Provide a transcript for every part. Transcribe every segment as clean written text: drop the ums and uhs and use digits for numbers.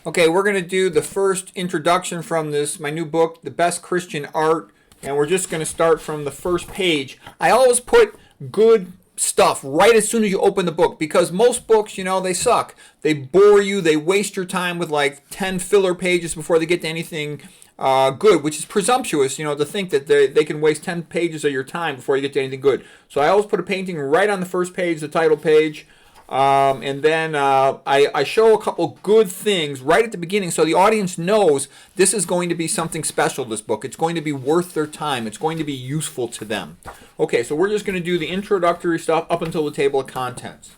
Okay, we're going to do the first introduction from my new book, The Best Christian Art, and we're just going to start from the first page. I always put good stuff right as soon as you open the book because most books, they suck. They bore you, they waste your time with like 10 filler pages before they get to anything good, which is presumptuous, to think that they can waste 10 pages of your time before you get to anything good. So I always put a painting right on the first page, the title page. And then I show a couple good things right at the beginning so the audience knows this is going to be something special, this book. It's going to be worth their time. It's going to be useful to them. Okay, so we're just going to do the introductory stuff up until the table of contents,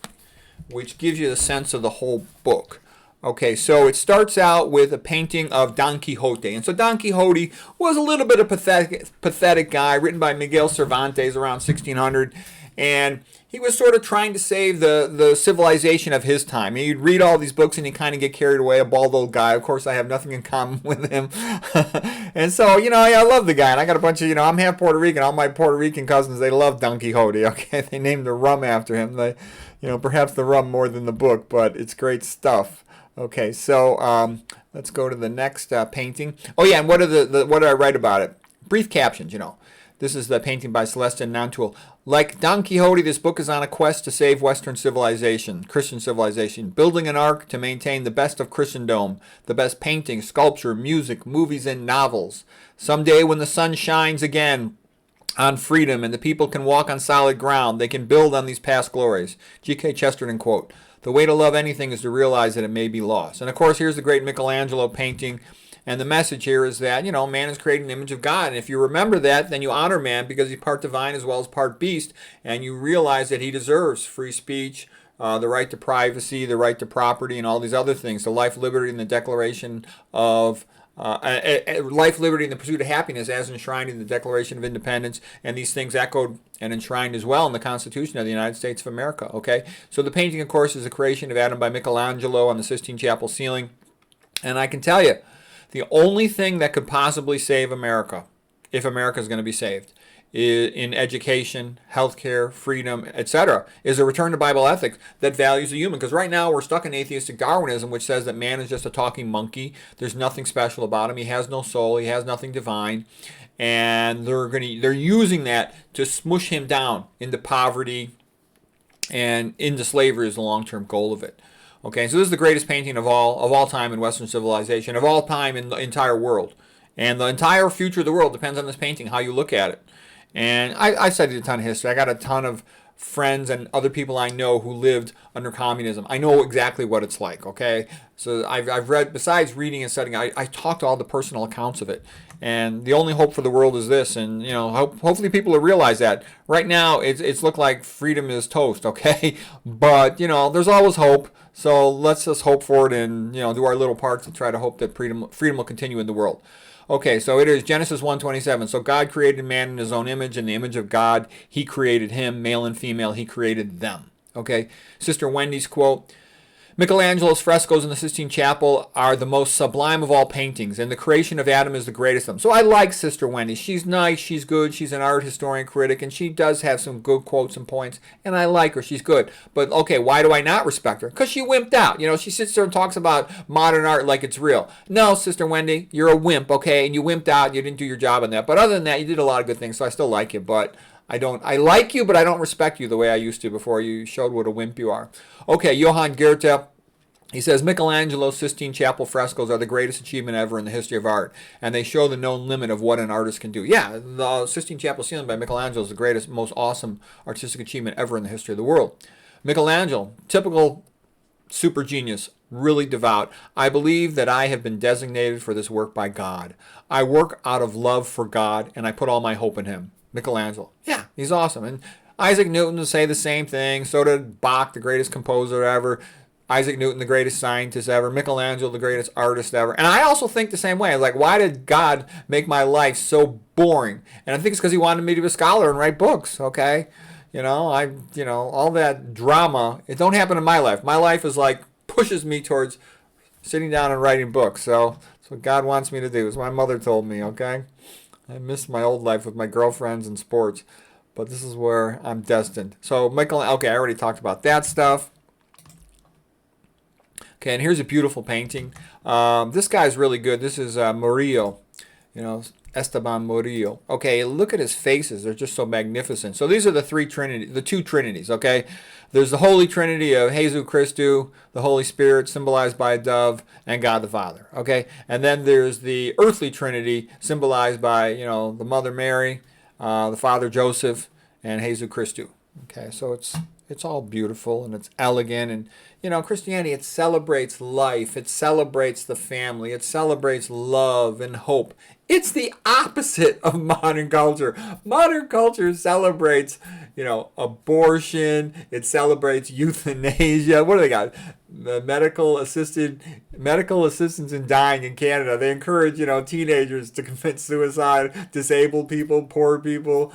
which gives you the sense of the whole book. Okay, so it starts out with a painting of Don Quixote. And so Don Quixote was a little bit of a pathetic guy, written by Miguel Cervantes around 1600. And he was sort of trying to save the civilization of his time. He'd read all these books and he'd kind of get carried away, a bald old guy. Of course, I have nothing in common with him. And so, I love the guy. And I got a bunch of, I'm half Puerto Rican. All my Puerto Rican cousins, they love Don Quixote. Okay, they named the rum after him. They, perhaps the rum more than the book, but it's great stuff. Okay, so let's go to the next painting. Oh, yeah, and what did I write about it? Brief captions, This is the painting by Celestin Nantul. Like Don Quixote, this book is on a quest to save Western civilization, Christian civilization, building an ark to maintain the best of Christendom, the best painting, sculpture, music, movies, and novels. Someday when the sun shines again on freedom and the people can walk on solid ground, they can build on these past glories. G.K. Chesterton quote, "The way to love anything is to realize that it may be lost." And of course, here's the great Michelangelo painting. And the message here is that, man is created in the image of God. And if you remember that, then you honor man because he's part divine as well as part beast. And you realize that he deserves free speech, the right to privacy, the right to property, and all these other things. The life, liberty, and the Declaration of life, liberty, and the pursuit of happiness as enshrined in the Declaration of Independence. And these things echoed and enshrined as well in the Constitution of the United States of America. Okay, so the painting, of course, is a creation of Adam by Michelangelo on the Sistine Chapel ceiling. And I can tell you, the only thing that could possibly save America, if America is going to be saved, in education, healthcare, freedom, etc., is a return to Bible ethics that values the human. Because right now we're stuck in atheistic Darwinism, which says that man is just a talking monkey. There's nothing special about him. He has no soul. He has nothing divine. And they're using that to smush him down into poverty and into slavery is the long-term goal of it. Okay, so this is the greatest painting of all time in Western civilization, of all time in the entire world. And the entire future of the world depends on this painting, how you look at it. And I studied a ton of history. I got a ton of friends and other people I know who lived under communism. I know exactly what it's like, okay? So I've read, besides reading and studying, I talked to all the personal accounts of it. And the only hope for the world is this, and hopefully people will realize that. Right now, it's looked like freedom is toast, okay? But there's always hope. So let's just hope for it and do our little part to try to hope that freedom will continue in the world. Okay, so it is Genesis 1:27. So God created man in his own image, in the image of God he created him, male and female he created them. Okay, Sister Wendy's quote, "Michelangelo's frescoes in the Sistine Chapel are the most sublime of all paintings, and the creation of Adam is the greatest of them." So I like Sister Wendy. She's nice, she's good, she's an art historian critic, and she does have some good quotes and points, and I like her, she's good. But okay, why do I not respect her? Because she wimped out. She sits there and talks about modern art like it's real. No, Sister Wendy, you're a wimp, okay, and you wimped out, you didn't do your job on that. But other than that, you did a lot of good things, so I still like you, but I like you, but I don't respect you the way I used to before you showed what a wimp you are. Okay, Johann Goethe, he says, "Michelangelo's Sistine Chapel frescoes are the greatest achievement ever in the history of art, and they show the known limit of what an artist can do." Yeah, the Sistine Chapel ceiling by Michelangelo is the greatest, most awesome artistic achievement ever in the history of the world. Michelangelo, typical super genius, really devout. "I believe that I have been designated for this work by God. I work out of love for God, and I put all my hope in him." Michelangelo. Yeah, he's awesome. And Isaac Newton would say the same thing. So did Bach, the greatest composer ever. Isaac Newton, the greatest scientist ever. Michelangelo, the greatest artist ever. And I also think the same way. Like, why did God make my life so boring? And I think it's because he wanted me to be a scholar and write books, okay? All that drama, it don't happen in my life. My life is like, pushes me towards sitting down and writing books. So that's what God wants me to do, as my mother told me, okay? I miss my old life with my girlfriends and sports, but this is where I'm destined. So okay, I already talked about that stuff. Okay, and here's a beautiful painting. This guy's really good. This is Murillo, Esteban Murillo. Okay, look at his faces. They're just so magnificent. So these are the two trinities, okay? There's the Holy Trinity of Jesus Christu, the Holy Spirit, symbolized by a dove, and God the Father, okay? And then there's the earthly Trinity, symbolized by, the Mother Mary, the Father Joseph, and Jesus Christu. Okay, so it's all beautiful and it's elegant, and Christianity, it celebrates life, it celebrates the family, it celebrates love and hope. It's the opposite of modern culture. Modern culture celebrates, abortion, it celebrates euthanasia. What do they got? The medical assistance in dying in Canada. They encourage, teenagers to commit suicide, disabled people, poor people,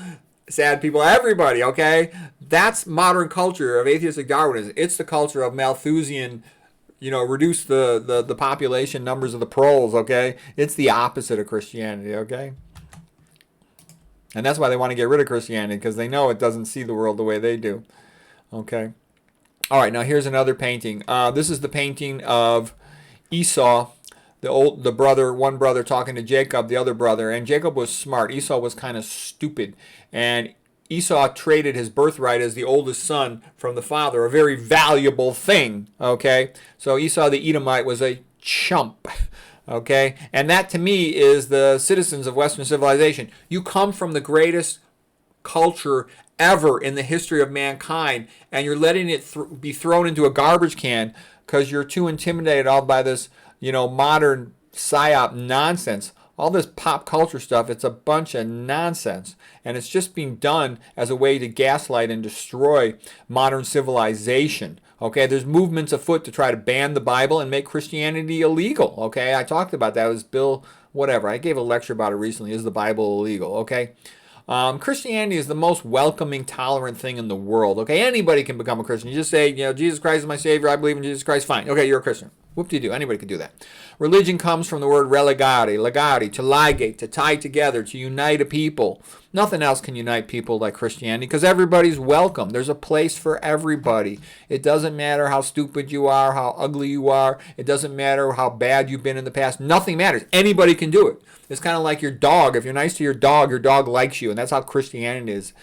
sad people, everybody, okay? That's modern culture of atheistic Darwinism. It's the culture of Malthusian, reduce the population numbers of the proles, okay? It's the opposite of Christianity, okay? And that's why they want to get rid of Christianity, because they know it doesn't see the world the way they do, okay? All right, now here's another painting. This is the painting of Esau, the brother, one brother talking to Jacob, the other brother, and Jacob was smart. Esau was kind of stupid, and Esau traded his birthright as the oldest son from the father, a very valuable thing, okay? So Esau the Edomite was a chump, okay? And that, to me, is the citizens of Western civilization. You come from the greatest culture ever in the history of mankind, and you're letting it be thrown into a garbage can because you're too intimidated all by this, modern psyop nonsense. All this pop culture stuff, it's a bunch of nonsense. And it's just being done as a way to gaslight and destroy modern civilization. Okay, there's movements afoot to try to ban the Bible and make Christianity illegal. Okay, I talked about that. It was Bill whatever. I gave a lecture about it recently. Is the Bible illegal? Okay. Christianity is the most welcoming, tolerant thing in the world. Okay, anybody can become a Christian. You just say, Jesus Christ is my Savior. I believe in Jesus Christ. Fine. Okay, you're a Christian. Whoop-de-doo. Anybody can do that. Religion comes from the word religare, to ligate, to tie together, to unite a people. Nothing else can unite people like Christianity because everybody's welcome. There's a place for everybody. It doesn't matter how stupid you are, how ugly you are. It doesn't matter how bad you've been in the past. Nothing matters. Anybody can do it. It's kind of like your dog. If you're nice to your dog likes you, and that's how Christianity is.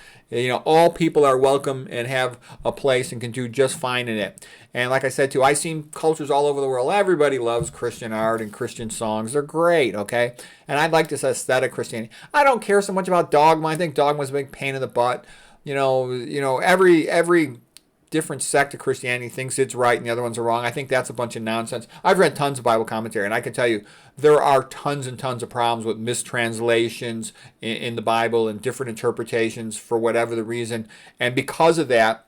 All people are welcome and have a place and can do just fine in it. And like I said, too, I've seen cultures all over the world. Everybody loves Christian art and Christian songs. They're great, okay? And I like this aesthetic Christianity. I don't care so much about dogma. I think dogma is a big pain in the butt. Every different sect of Christianity thinks it's right and the other ones are wrong. I think that's a bunch of nonsense. I've read tons of Bible commentary, and I can tell you there are tons and tons of problems with mistranslations in the Bible and different interpretations for whatever the reason. And because of that,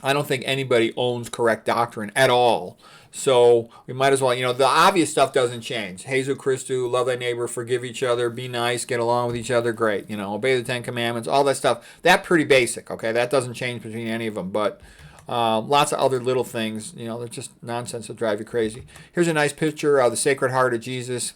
I don't think anybody owns correct doctrine at all. So we might as well, the obvious stuff doesn't change. Jesus Christu, love thy neighbor, forgive each other, be nice, get along with each other, great. Obey the Ten Commandments, all that stuff. That's pretty basic, okay? That doesn't change between any of them. But lots of other little things, they're just nonsense that drive you crazy. Here's a nice picture of the Sacred Heart of Jesus.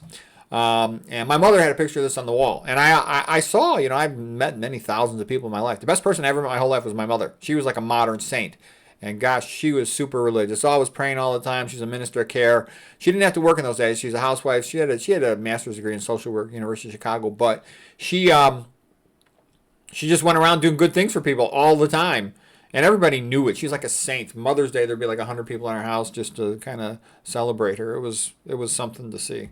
And my mother had a picture of this on the wall. And I saw, I've met many thousands of people in my life. The best person I ever met in my whole life was my mother. She was like a modern saint. And gosh, she was super religious. Always praying all the time. She's a minister of care. She didn't have to work in those days. She's a housewife. She had a master's degree in social work, University of Chicago. But she just went around doing good things for people all the time. And everybody knew it. She's like a saint. Mother's Day, there'd be like 100 people in her house just to kind of celebrate her. It was something to see.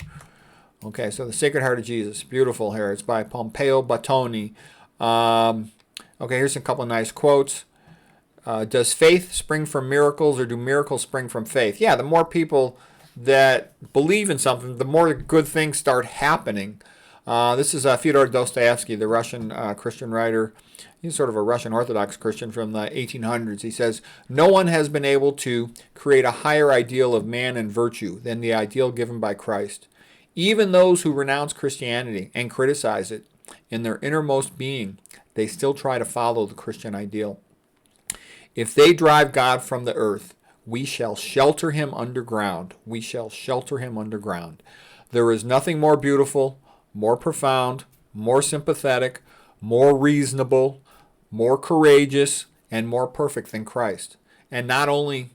Okay, so the Sacred Heart of Jesus, beautiful here. It's by Pompeo Battoni. Okay, here's a couple of nice quotes. Does faith spring from miracles, or do miracles spring from faith? Yeah, the more people that believe in something, the more good things start happening. This is Fyodor Dostoevsky, the Russian Christian writer. He's sort of a Russian Orthodox Christian from the 1800s. He says, no one has been able to create a higher ideal of man and virtue than the ideal given by Christ. Even those who renounce Christianity and criticize it, in their innermost being, they still try to follow the Christian ideal. If they drive God from the earth, we shall shelter him underground. We shall shelter him underground. There is nothing more beautiful, more profound, more sympathetic, more reasonable, more courageous, and more perfect than Christ. And not only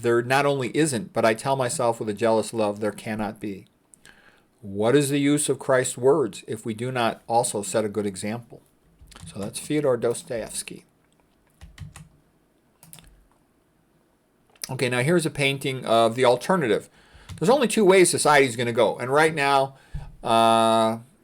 There not only isn't, but I tell myself with a jealous love, there cannot be. What is the use of Christ's words if we do not also set a good example? So that's Fyodor Dostoevsky. Okay, now here's a painting of the alternative. There's only two ways society is going to go. And right now,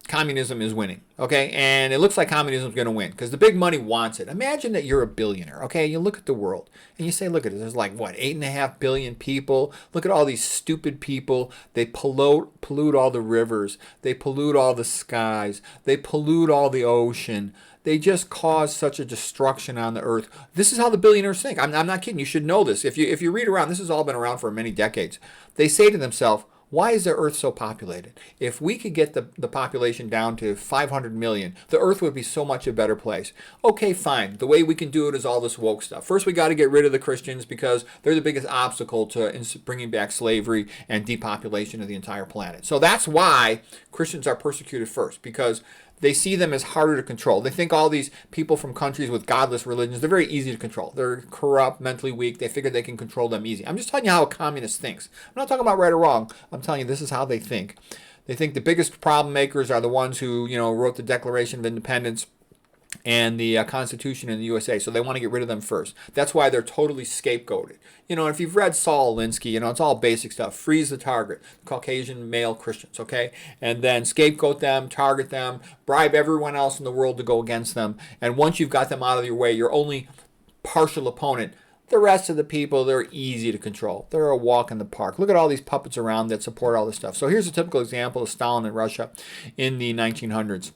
communism is winning. Okay, and it looks like communism is going to win because the big money wants it. Imagine that you're a billionaire. Okay, you look at the world and you say, look at it. There's like, what, 8.5 billion people? Look at all these stupid people. They pollute all the rivers. They pollute all the skies. They pollute all the ocean. They just cause such a destruction on the earth. This is how the billionaires think. I'm not kidding. You should know this. If you read around, this has all been around for many decades. They say to themselves, why is the earth so populated? If we could get the population down to 500 million, the earth would be so much a better place. Okay, fine. The way we can do it is all this woke stuff. First, we got to get rid of the Christians because they're the biggest obstacle to bringing back slavery and depopulation of the entire planet. So that's why Christians are persecuted first, because they see them as harder to control. They think all these people from countries with godless religions, they're very easy to control. They're corrupt, mentally weak. They figure they can control them easy. I'm just telling you how a communist thinks. I'm not talking about right or wrong. I'm telling you this is how they think. They think the biggest problem makers are the ones who, wrote the Declaration of Independence and the Constitution in the USA. So they want to get rid of them first. That's why they're totally scapegoated. If you've read Saul Alinsky, it's all basic stuff. Freeze the target, Caucasian male Christians, okay? And then scapegoat them, target them, bribe everyone else in the world to go against them. And once you've got them out of your way, your only partial opponent, the rest of the people, they're easy to control. They're a walk in the park. Look at all these puppets around that support all this stuff. So here's a typical example of Stalin in Russia in the 1900s.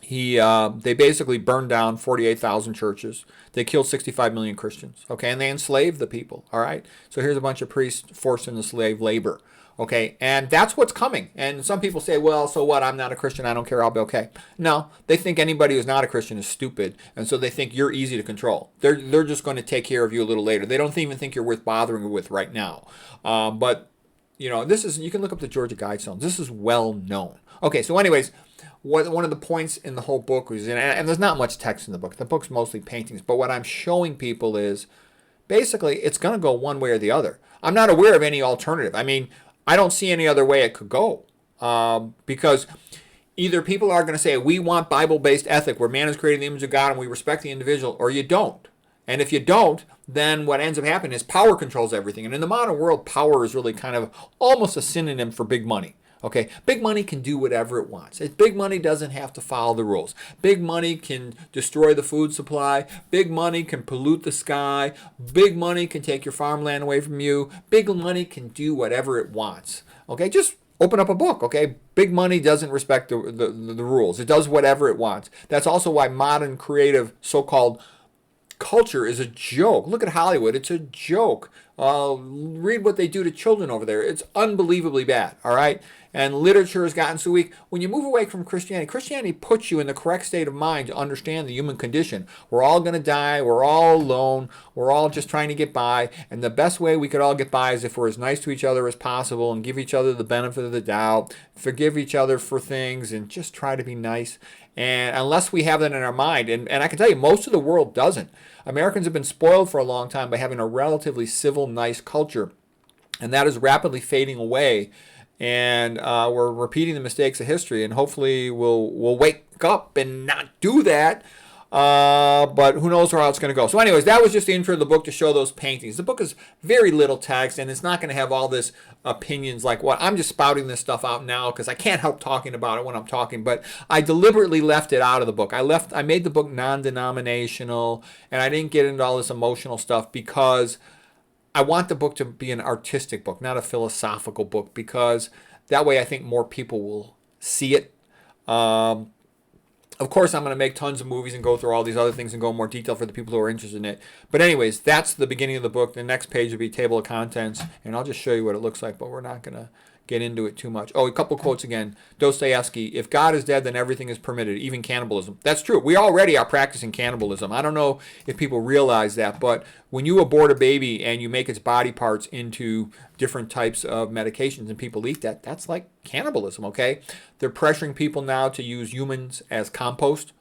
They basically burned down 48,000 churches. They killed 65 million Christians, okay? And they enslaved the people, all right? So here's a bunch of priests forced into slave labor, okay? And that's what's coming. And some people say, well, so what? I'm not a Christian. I don't care. I'll be okay. No, they think anybody who's not a Christian is stupid, and so they think you're easy to control. They're just going to take care of you a little later. They don't even think you're worth bothering with right now. But, this is, you can look up the Georgia Guidestones. This is well known. Okay, so anyways, one of the points in the whole book was, and there's not much text in the book. The book's mostly paintings. But what I'm showing people is, basically, it's going to go one way or the other. I'm not aware of any alternative. I mean, I don't see any other way it could go. Because either people are going to say, we want Bible-based ethic where man is created in the image of God and we respect the individual, or you don't. And if you don't, then what ends up happening is power controls everything. And in the modern world, power is really kind of almost a synonym for big money. Okay, big money can do whatever it wants. Big money doesn't have to follow the rules. Big money can destroy the food supply. Big money can pollute the sky. Big money can take your farmland away from you. Big money can do whatever it wants. Okay, just open up a book, okay? Big money doesn't respect the rules. It does whatever it wants. That's also why modern creative so-called culture is a joke. Look at Hollywood. It's a joke. Read what they do to children over there. It's unbelievably bad, all right? And literature has gotten so weak. When you move away from Christianity puts you in the correct state of mind to understand the human condition. We're all going to die. We're all alone. We're all just trying to get by. And the best way we could all get by is if we're as nice to each other as possible and give each other the benefit of the doubt, forgive each other for things, and just try to be nice. And unless we have that in our mind, and I can tell you, most of the world doesn't. Americans have been spoiled for a long time by having a relatively civil, nice culture. And that is rapidly fading away. And we're repeating the mistakes of history, and hopefully we'll wake up and not do that. But who knows where it's going to go. So anyways, that was just the intro of the book to show those paintings. The book is very little text, and it's not going to have all this opinions like what. I'm just spouting this stuff out now because I can't help talking about it when I'm talking. But I deliberately left it out of the book. I made the book non-denominational, and I didn't get into all this emotional stuff because I want the book to be an artistic book, not a philosophical book, because that way I think more people will see it. Of course, I'm going to make tons of movies and go through all these other things and go in more detail for the people who are interested in it. But anyways, that's the beginning of the book. The next page will be table of contents, and I'll just show you what it looks like, but we're not going to get into it too much. Oh, a couple quotes again. Dostoevsky, if God is dead, then everything is permitted, even cannibalism. That's true. We already are practicing cannibalism. I don't know if people realize that, but when you abort a baby and you make its body parts into different types of medications and people eat that, that's like cannibalism, okay? They're pressuring people now to use humans as compost.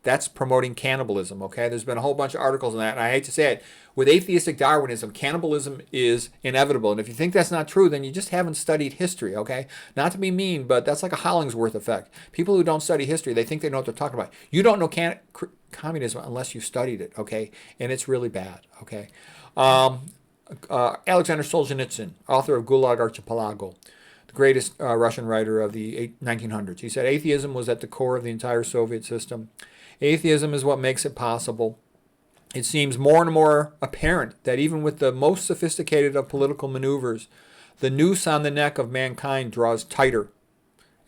that's promoting cannibalism, okay? There's been a whole bunch of articles on that, and I hate to say it. With atheistic Darwinism, cannibalism is inevitable. And if you think that's not true, then you just haven't studied history, okay? Not to be mean, but that's like a Hollingsworth effect. People who don't study history, they think they know what they're talking about. You don't know communism unless you studied it, okay? And it's really bad, okay? Alexander Solzhenitsyn, author of Gulag Archipelago, the greatest Russian writer of the 1900s. He said atheism was at the core of the entire Soviet system. Atheism is what makes it possible. It seems more and more apparent that even with the most sophisticated of political maneuvers, the noose on the neck of mankind draws tighter,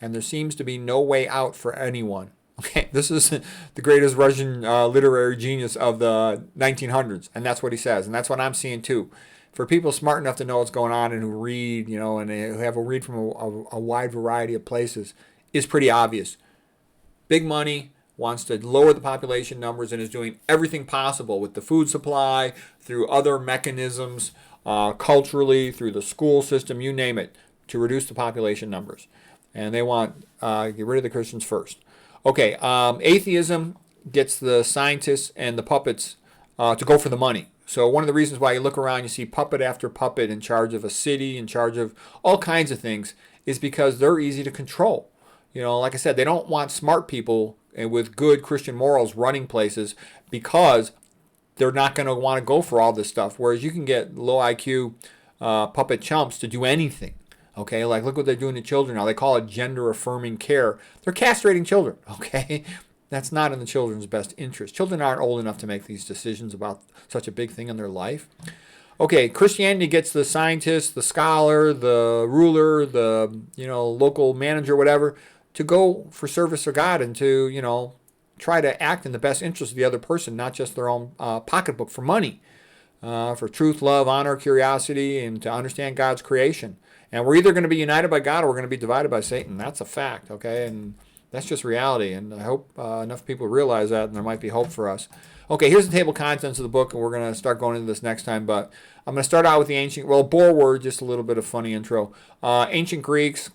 and there seems to be no way out for anyone. Okay, this is the greatest Russian literary genius of the 1900s, and that's what he says, and that's what I'm seeing too. For people smart enough to know what's going on and who read, and who have a read from a wide variety of places, is pretty obvious. Big money wants to lower the population numbers and is doing everything possible with the food supply, through other mechanisms, culturally, through the school system, you name it, to reduce the population numbers. And they want to get rid of the Christians first. Okay, atheism gets the scientists and the puppets to go for the money. So one of the reasons why you look around, you see puppet after puppet in charge of a city, in charge of all kinds of things, is because they're easy to control. Like I said, they don't want smart people with good Christian morals running places because they're not going to want to go for all this stuff. Whereas you can get low IQ puppet chumps to do anything. Okay, like look what they're doing to children now. They call it gender affirming care. They're castrating children. Okay, that's not in the children's best interest. Children aren't old enough to make these decisions about such a big thing in their life. Okay, Christianity gets the scientist, the scholar, the ruler, the local manager, whatever, to go for service of God and to try to act in the best interest of the other person, not just their own pocketbook for money, for truth, love, honor, curiosity, and to understand God's creation. And we're either going to be united by God or we're going to be divided by Satan. That's a fact, okay? And that's just reality. And I hope enough people realize that, and there might be hope for us. Okay, here's the table of contents of the book, and we're going to start going into this next time. But I'm going to start out with the ancient, Boer word, just a little bit of funny intro. Ancient Greeks,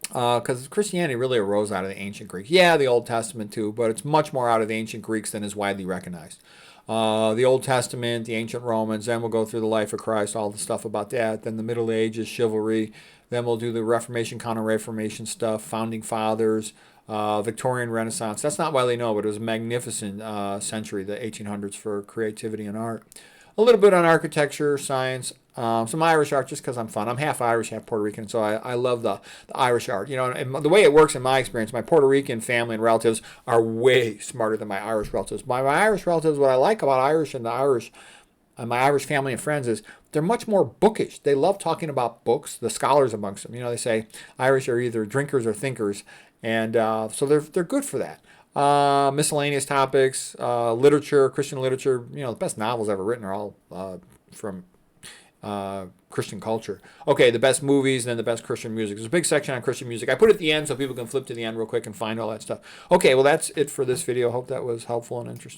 because Christianity really arose out of the ancient Greeks. Yeah, the Old Testament too, but it's much more out of the ancient Greeks than is widely recognized. The Old Testament, the ancient Romans, then we'll go through the life of Christ, all the stuff about that. Then the Middle Ages, chivalry. Then we'll do the Reformation, Counter-Reformation stuff, Founding Fathers, Victorian Renaissance. That's not widely known, but it was a magnificent century, the 1800s, for creativity and art. A little bit on architecture, science, some Irish art, just because I'm fun. I'm half Irish, half Puerto Rican, so I love the Irish art. And the way it works in my experience, my Puerto Rican family and relatives are way smarter than my Irish relatives. My Irish relatives, what I like about Irish and my Irish family and friends is they're much more bookish. They love talking about books, the scholars amongst them. They say Irish are either drinkers or thinkers, and so they're good for that. Miscellaneous topics, literature, Christian literature. The best novels ever written are all from Christian culture. Okay, the best movies and then the best Christian music. There's a big section on Christian music. I put it at the end so people can flip to the end real quick and find all that stuff. Okay, well that's it for this video. Hope that was helpful and interesting.